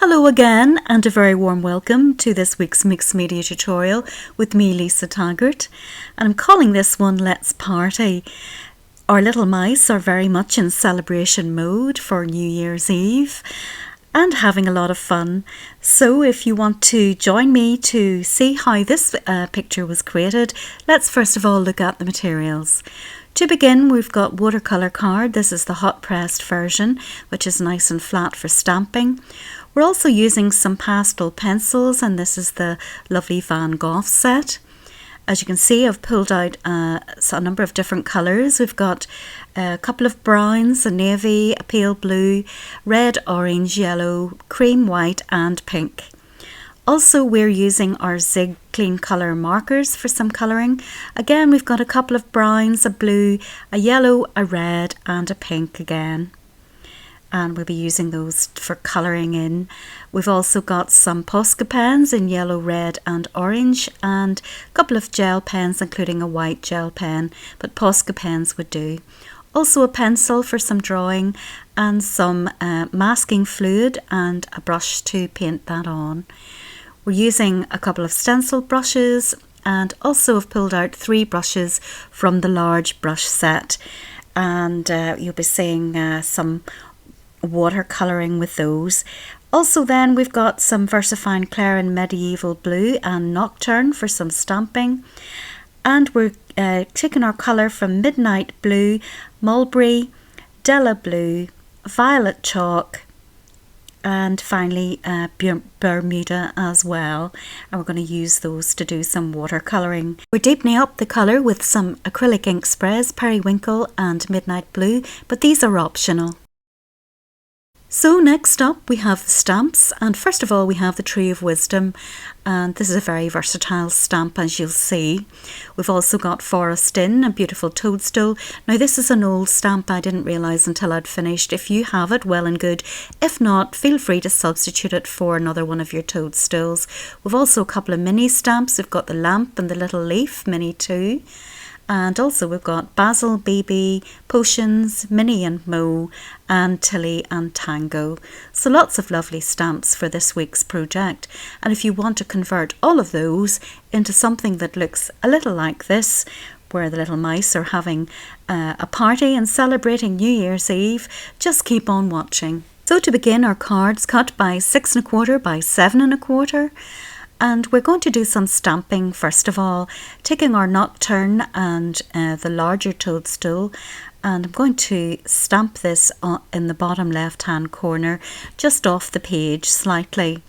Hello again, and a very warm welcome to this week's mixed media tutorial with me, Lisa Taggart, and I'm calling this one Let's Party. Our little mice are very much in celebration mode for New Year's Eve and having a lot of fun. So if you want to join me to see how this picture was created, let's first of all look at the materials. To begin, we've got watercolour card. This is the hot pressed version, which is nice and flat for stamping. We're also using some pastel pencils, and this is the lovely Van Gogh set. As you can see, I've pulled out a number of different colours. We've got a couple of browns, a navy, a pale blue, red, orange, yellow, cream white and pink. Also, we're using our Zig Clean Colour markers for some colouring. Again, we've got a couple of browns, a blue, a yellow, a red and a pink again. And we'll be using those for colouring in. We've also got some Posca pens in yellow, red and orange, and a couple of gel pens, including a white gel pen, but Posca pens would do. Also a pencil for some drawing and some masking fluid and a brush to paint that on. We're using a couple of stencil brushes, and also have pulled out 3 brushes from the large brush set, and you'll be seeing some watercolouring with those. Also then we've got some VersaFine Claire in Medieval Blue and Nocturne for some stamping, and we're taking our colour from Midnight Blue, Mulberry, Della Blue, Violet Chalk and finally Bermuda as well, and we're going to use those to do some watercolouring. We're deepening up the colour with some acrylic ink sprays, Periwinkle and Midnight Blue, but these are optional. So next up we have the stamps, and first of all we have the Tree of Wisdom, and this is a very versatile stamp, as you'll see. We've also got Forest Inn, a beautiful toadstool. Now this is an old stamp, I didn't realise until I'd finished. If you have it, well and good. If not, feel free to substitute it for another one of your toadstools. We've also a couple of mini stamps. We've got the lamp and the little leaf, mini too. And also we've got Basil, BB, Potions, Minnie and Mo, and Tilly and Tango. So lots of lovely stamps for this week's project. And if you want to convert all of those into something that looks a little like this, where the little mice are having a party and celebrating New Year's Eve, just keep on watching. So to begin, our cards cut by 6 1/4 by 7 1/4. And we're going to do some stamping first of all, taking our Nocturne and the larger toadstool, and I'm going to stamp this in the bottom left hand corner, just off the page slightly.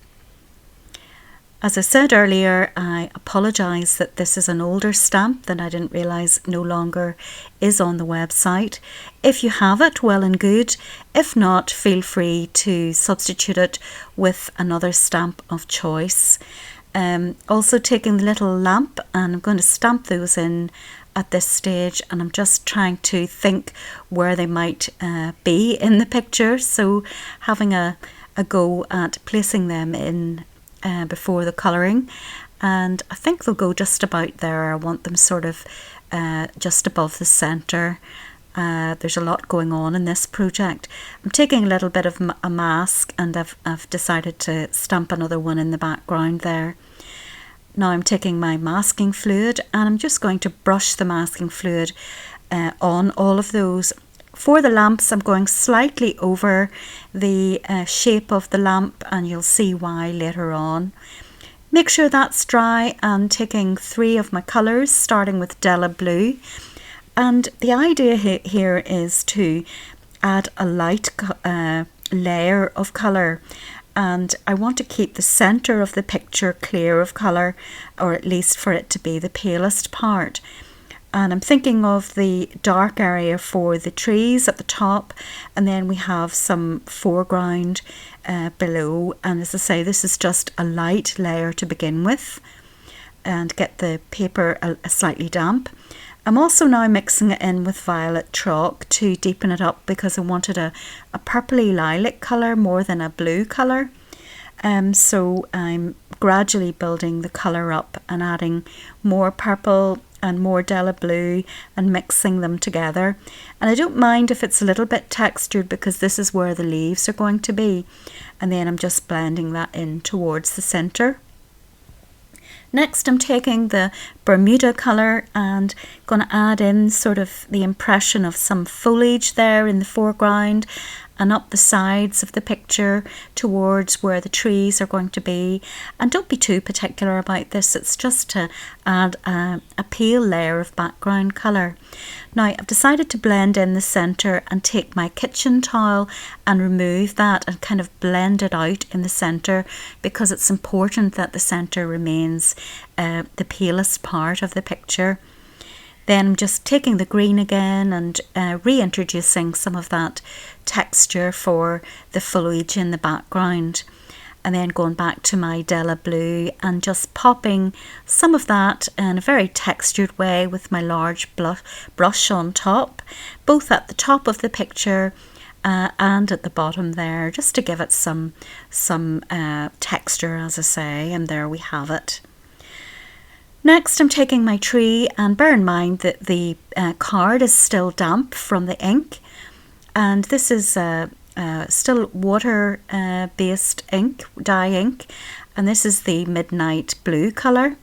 As I said earlier, I apologise that this is an older stamp that I didn't realise no longer is on the website. If you have it, well and good. If not, feel free to substitute it with another stamp of choice. Also taking the little lamp, and I'm going to stamp those in at this stage, and I'm just trying to think where they might be in the picture, so having a go at placing them in before the colouring, and I think they'll go just about there. I want them sort of just above the centre. There's a lot going on in this project. I'm taking a little bit of a mask, and I've decided to stamp another one in the background there. Now I'm taking my masking fluid, and I'm just going to brush the masking fluid on all of those. For the lamps, I'm going slightly over the shape of the lamp, and you'll see why later on. Make sure that's dry, and taking 3 of my colours, starting with Della Blue. And the idea here is to add a light layer of colour, and I want to keep the centre of the picture clear of colour, or at least for it to be the palest part. And I'm thinking of the dark area for the trees at the top, and then we have some foreground below, and as I say, this is just a light layer to begin with, and get the paper slightly damp. I'm also now mixing it in with violet chalk to deepen it up, because I wanted a purpley lilac colour more than a blue colour. So I'm gradually building the colour up and adding more purple and more Della Blue and mixing them together. And I don't mind if it's a little bit textured because this is where the leaves are going to be. And then I'm just blending that in towards the centre. Next, I'm taking the Bermuda colour and going to add in sort of the impression of some foliage there in the foreground and up the sides of the picture towards where the trees are going to be. And don't be too particular about this, it's just to add a pale layer of background colour. Now I've decided to blend in the centre and take my kitchen towel and remove that and kind of blend it out in the centre, because it's important that the centre remains the palest part of the picture. Then I'm just taking the green again and reintroducing some of that texture for the foliage in the background. And then going back to my Della Blue and just popping some of that in a very textured way with my large brush on top, both at the top of the picture and at the bottom there, just to give it some texture, as I say, and there we have it. Next, I'm taking my tree, and bear in mind that the card is still damp from the ink, and this is still water based ink, dye ink, and this is the Midnight Blue colour.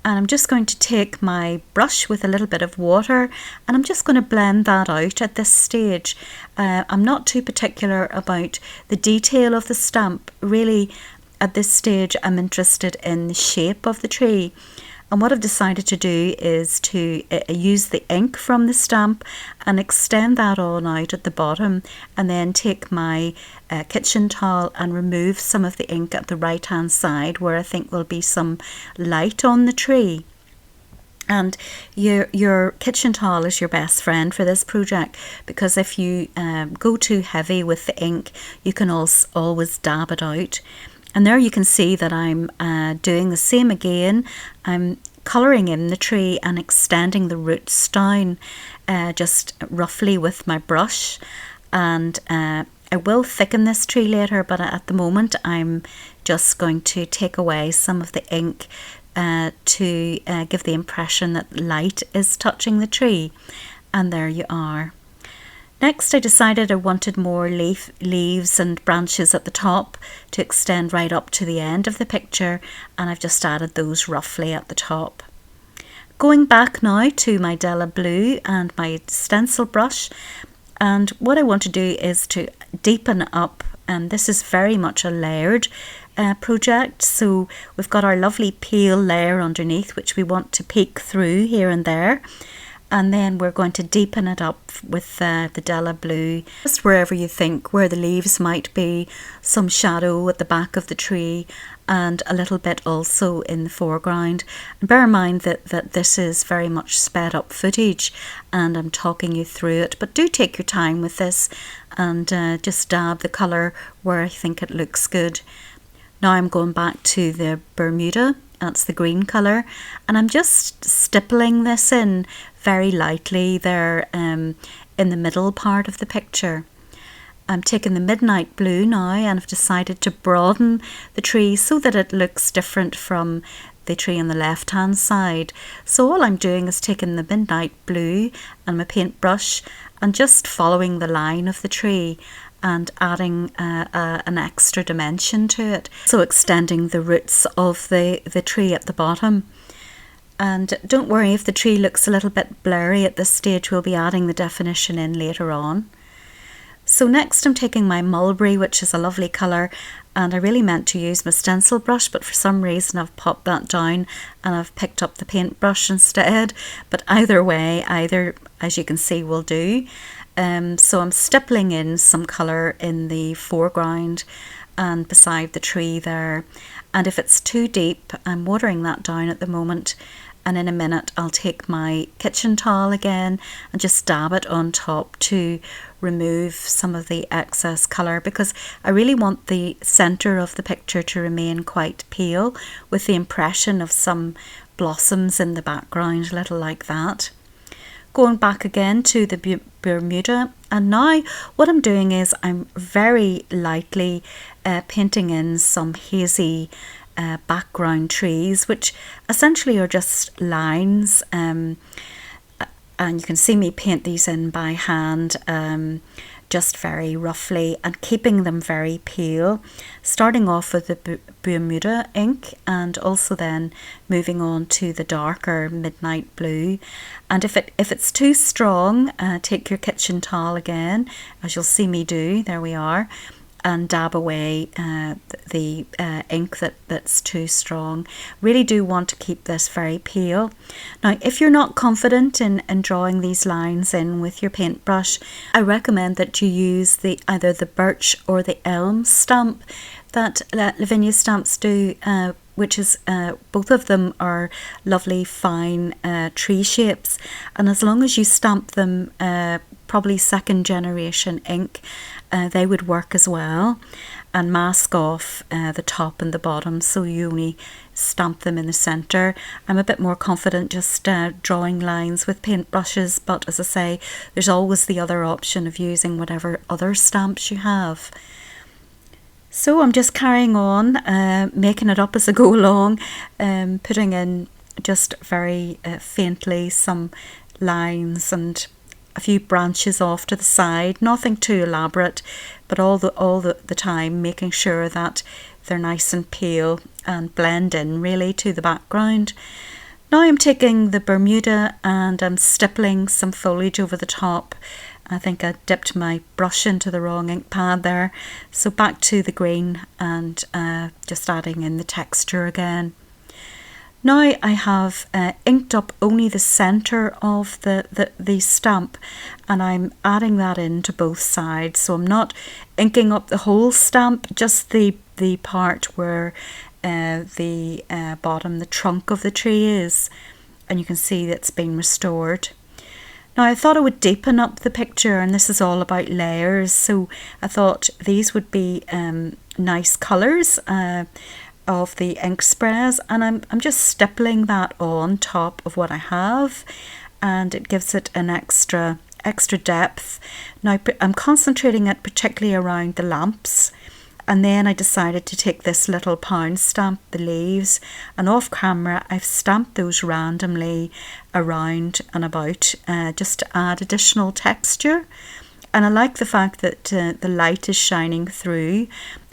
And I'm just going to take my brush with a little bit of water and I'm just going to blend that out at this stage. I'm not too particular about the detail of the stamp. Really, at this stage, I'm interested in the shape of the tree. And what I've decided to do is to use the ink from the stamp and extend that on out at the bottom, and then take my kitchen towel and remove some of the ink at the right hand side where I think will be some light on the tree. And your kitchen towel is your best friend for this project, because if you go too heavy with the ink, you can always dab it out. And there you can see that I'm doing the same again. I'm colouring in the tree and extending the roots down just roughly with my brush. And I will thicken this tree later, but at the moment I'm just going to take away some of the ink to give the impression that light is touching the tree. And there you are. Next, I decided I wanted more leaves and branches at the top to extend right up to the end of the picture, and I've just added those roughly at the top. Going back now to my Della Blue and my stencil brush, and what I want to do is to deepen up, and this is very much a layered project. So we've got our lovely pale layer underneath, which we want to peek through here and there. And then we're going to deepen it up with the Della Blue, just wherever you think where the leaves might be, some shadow at the back of the tree, and a little bit also in the foreground. And bear in mind that this is very much sped up footage and I'm talking you through it, but do take your time with this and just dab the colour where I think it looks good. Now I'm going back to the Bermuda. That's the green colour, and I'm just stippling this in very lightly there in the middle part of the picture. I'm taking the Midnight Blue now, and I've decided to broaden the tree so that it looks different from the tree on the left hand side. So all I'm doing is taking the Midnight Blue and my paintbrush and just following the line of the tree and adding an extra dimension to it, so extending the roots of the tree at the bottom. And don't worry if the tree looks a little bit blurry at this stage, we'll be adding the definition in later on. So next I'm taking my Mulberry, which is a lovely colour, and I really meant to use my stencil brush, but for some reason I've popped that down and I've picked up the paintbrush instead. But either way, either, as you can see, will do. So I'm stippling in some colour in the foreground and beside the tree there, and if it's too deep, I'm watering that down at the moment, and in a minute I'll take my kitchen towel again and just dab it on top to remove some of the excess colour, because I really want the centre of the picture to remain quite pale with the impression of some blossoms in the background, a little like that. Going back again to the Bermuda, and now what I'm doing is I'm very lightly painting in some hazy background trees, which essentially are just lines, and you can see me paint these in by hand, just very roughly, and keeping them very pale, starting off with the Bermuda ink and also then moving on to the darker midnight blue. And if it's too strong, take your kitchen towel again, as you'll see me do, there we are, and dab away the ink that's too strong. Really do want to keep this very pale. Now, if you're not confident in drawing these lines in with your paintbrush, I recommend that you use either the birch or the elm stamp that Lavinia stamps do, which is both of them are lovely fine tree shapes, and as long as you stamp them probably second generation ink, they would work as well, and mask off the top and the bottom, so you only stamp them in the centre. I'm a bit more confident just drawing lines with paintbrushes, but as I say, there's always the other option of using whatever other stamps you have. So I'm just carrying on, making it up as I go along, putting in just very faintly some lines and a few branches off to the side, nothing too elaborate, but all the time making sure that they're nice and pale and blend in really to the background. Now I'm taking the Bermuda and I'm stippling some foliage over the top. I think I dipped my brush into the wrong ink pad there, so back to the green and just adding in the texture again. Now I have inked up only the centre of the stamp, and I'm adding that into both sides, so I'm not inking up the whole stamp, just the part where the bottom, the trunk of the tree is, and you can see that's been restored. Now I thought I would deepen up the picture, and this is all about layers, so I thought these would be nice colours of the ink sprays, and I'm just stippling that on top of what I have, and it gives it an extra depth. Now I'm concentrating it particularly around the lamps, and then I decided to take this little pound stamp, the leaves, and off camera I've stamped those randomly around and about just to add additional texture. And I like the fact that the light is shining through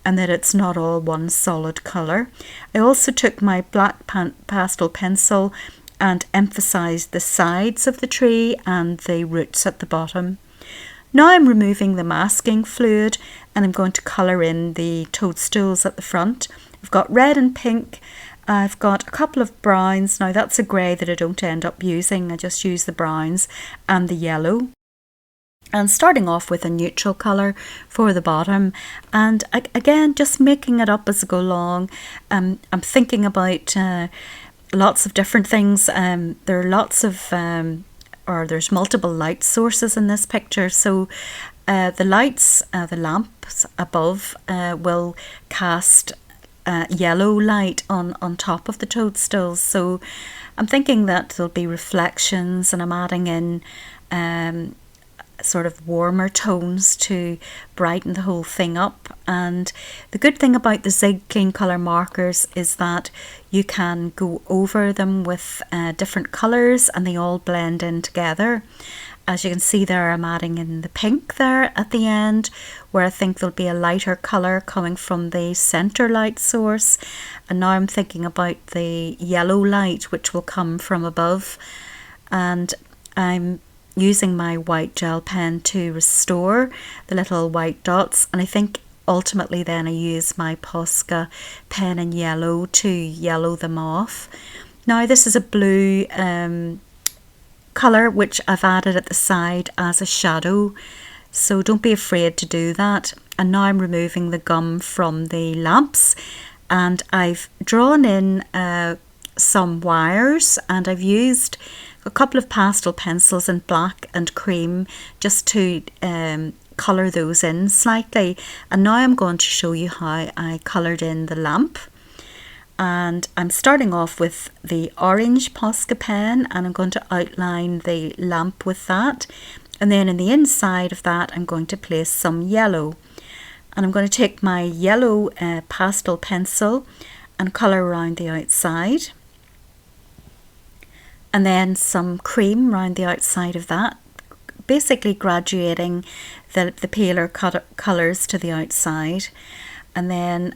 and that it's not all one solid colour. I also took my black pastel pencil and emphasised the sides of the tree and the roots at the bottom. Now I'm removing the masking fluid and I'm going to colour in the toadstools at the front. I've got red and pink. I've got a couple of browns. Now that's a grey that I don't end up using. I just use the browns and the yellow. And starting off with a neutral colour for the bottom, and again just making it up as I go along. I'm thinking about lots of different things. There are lots of there's multiple light sources in this picture, so the lights, the lamps above will cast yellow light on top of the toadstools, so I'm thinking that there'll be reflections, and I'm adding in sort of warmer tones to brighten the whole thing up. And the good thing about the Zig Clean Colour markers is that you can go over them with different colours and they all blend in together. As you can see there, I'm adding in the pink there at the end, where I think there'll be a lighter colour coming from the centre light source, and now I'm thinking about the yellow light which will come from above, and I'm using my white gel pen to restore the little white dots, and I think ultimately then I use my Posca pen in yellow to yellow them off. Now this is a blue colour which I've added at the side as a shadow, so don't be afraid to do that. And now I'm removing the gum from the lamps, and I've drawn in some wires, and I've used a couple of pastel pencils in black and cream just to colour those in slightly. And now I'm going to show you how I coloured in the lamp. And I'm starting off with the orange Posca pen, and I'm going to outline the lamp with that. And then in the inside of that I'm going to place some yellow. And I'm going to take my yellow pastel pencil and colour around the outside, and then some cream around the outside of that, basically graduating the paler colours to the outside, and then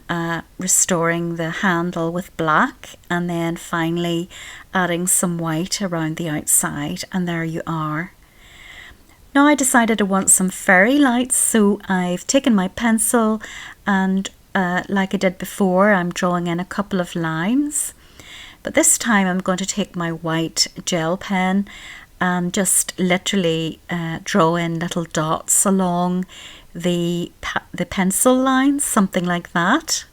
restoring the handle with black, and then finally adding some white around the outside, and there you are. Now I decided I want some fairy lights, so I've taken my pencil and like I did before, I'm drawing in a couple of lines, but this time I'm going to take my white gel pen and just literally draw in little dots along the pencil lines, something like that,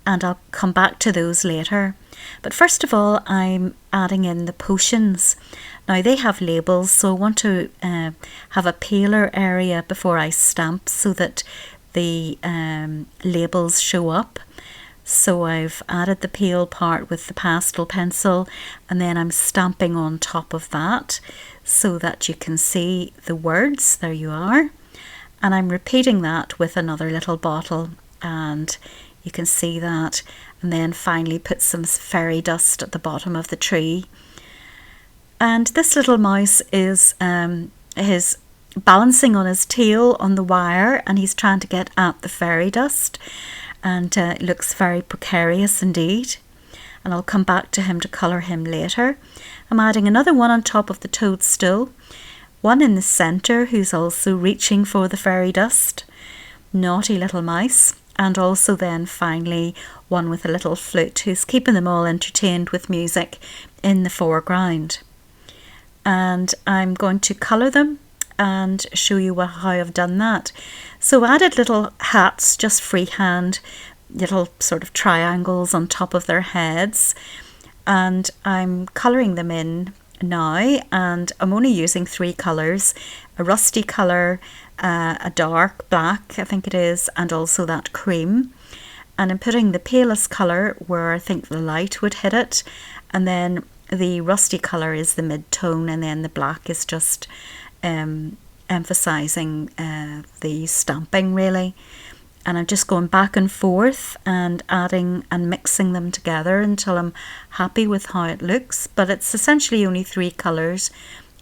and I'll come back to those later. But first of all, I'm adding in the potions. Now they have labels, so I want to have a paler area before I stamp so that the labels show up. So I've added the pale part with the pastel pencil, and then I'm stamping on top of that so that you can see the words. There you are. And I'm repeating that with another little bottle, and you can see that. And then finally put some fairy dust at the bottom of the tree. And this little mouse is balancing on his tail on the wire, and he's trying to get at the fairy dust, and it looks very precarious indeed. And I'll come back to him to colour him later. I'm adding another one on top of the toadstool, one in the centre who's also reaching for the fairy dust, naughty little mouse, and also then finally one with a little flute who's keeping them all entertained with music in the foreground. And I'm going to colour them and show you how I've done that. So I added little hats, just freehand, little sort of triangles on top of their heads, and I'm colouring them in now, and I'm only using 3 colours, a rusty colour, a dark black I think it is, and also that cream, and I'm putting the palest colour where I think the light would hit it, and then the rusty colour is the mid-tone, and then the black is just emphasising the stamping really. And I'm just going back and forth and adding and mixing them together until I'm happy with how it looks. But it's essentially only 3 colours,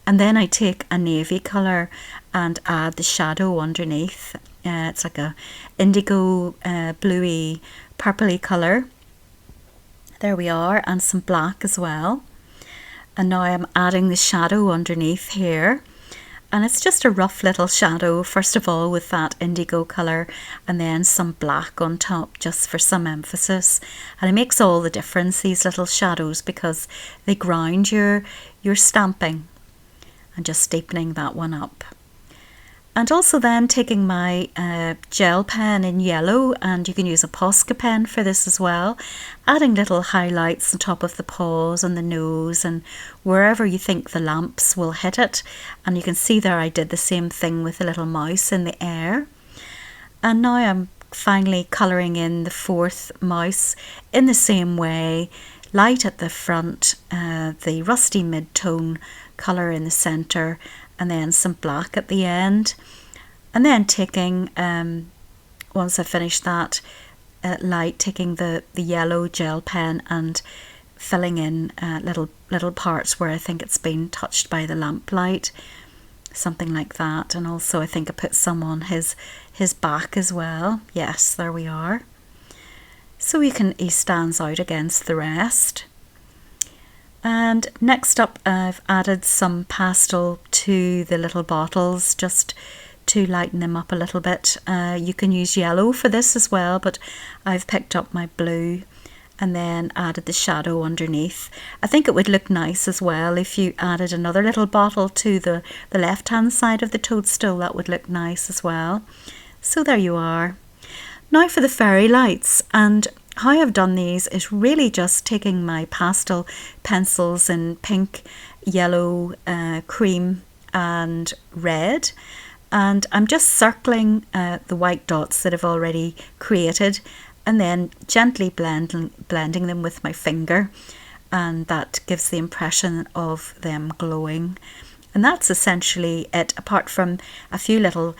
and then I take a navy colour and add the shadow underneath. It's like a indigo bluey purpley colour. There we are, and some black as well. And now I'm adding the shadow underneath here. And it's just a rough little shadow, first of all, with that indigo colour, and then some black on top just for some emphasis. And it makes all the difference, these little shadows, because they ground your stamping. And just deepening that one up. And also then taking my gel pen in yellow, and you can use a Posca pen for this as well, adding little highlights on top of the paws and the nose and wherever you think the lamps will hit it. And you can see there I did the same thing with the little mouse in the air. And now I'm finally colouring in the 4th mouse in the same way, light at the front, the rusty mid-tone colour in the centre, and then some black at the end, and then taking once I finish that light, taking the yellow gel pen and filling in little parts where I think it's been touched by the lamplight, something like that. And also I think I put some on his back as well. Yes, there we are. So he stands out against the rest. And next up, I've added some pastel to the little bottles just to lighten them up a little bit. You can use yellow for this as well, but I've picked up my blue and then added the shadow underneath. I think it would look nice as well if you added another little bottle to the left hand side of the toadstool. That would look nice as well. So there you are. Now for the fairy lights, and how I've done these is really just taking my pastel pencils in pink, yellow, cream and red, and I'm just circling the white dots that I've already created, and then gently blending them with my finger, and that gives the impression of them glowing. And that's essentially it, apart from a few little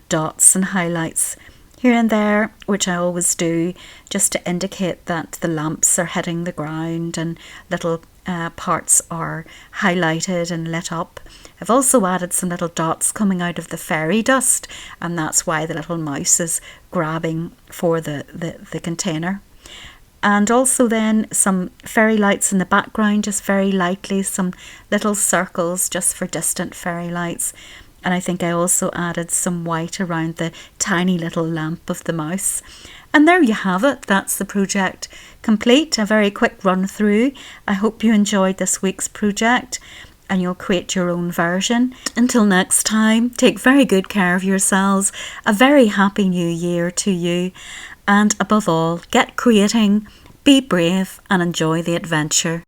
dots and highlights here and there, which I always do, just to indicate that the lamps are hitting the ground and little parts are highlighted and lit up. I've also added some little dots coming out of the fairy dust, and that's why the little mouse is grabbing for the container. And also then some fairy lights in the background, just very lightly, some little circles just for distant fairy lights. And I think I also added some white around the tiny little lamp of the mouse. And there you have it. That's the project complete. A very quick run through. I hope you enjoyed this week's project and you'll create your own version. Until next time, take very good care of yourselves. A very happy new year to you. And above all, get creating, be brave and enjoy the adventure.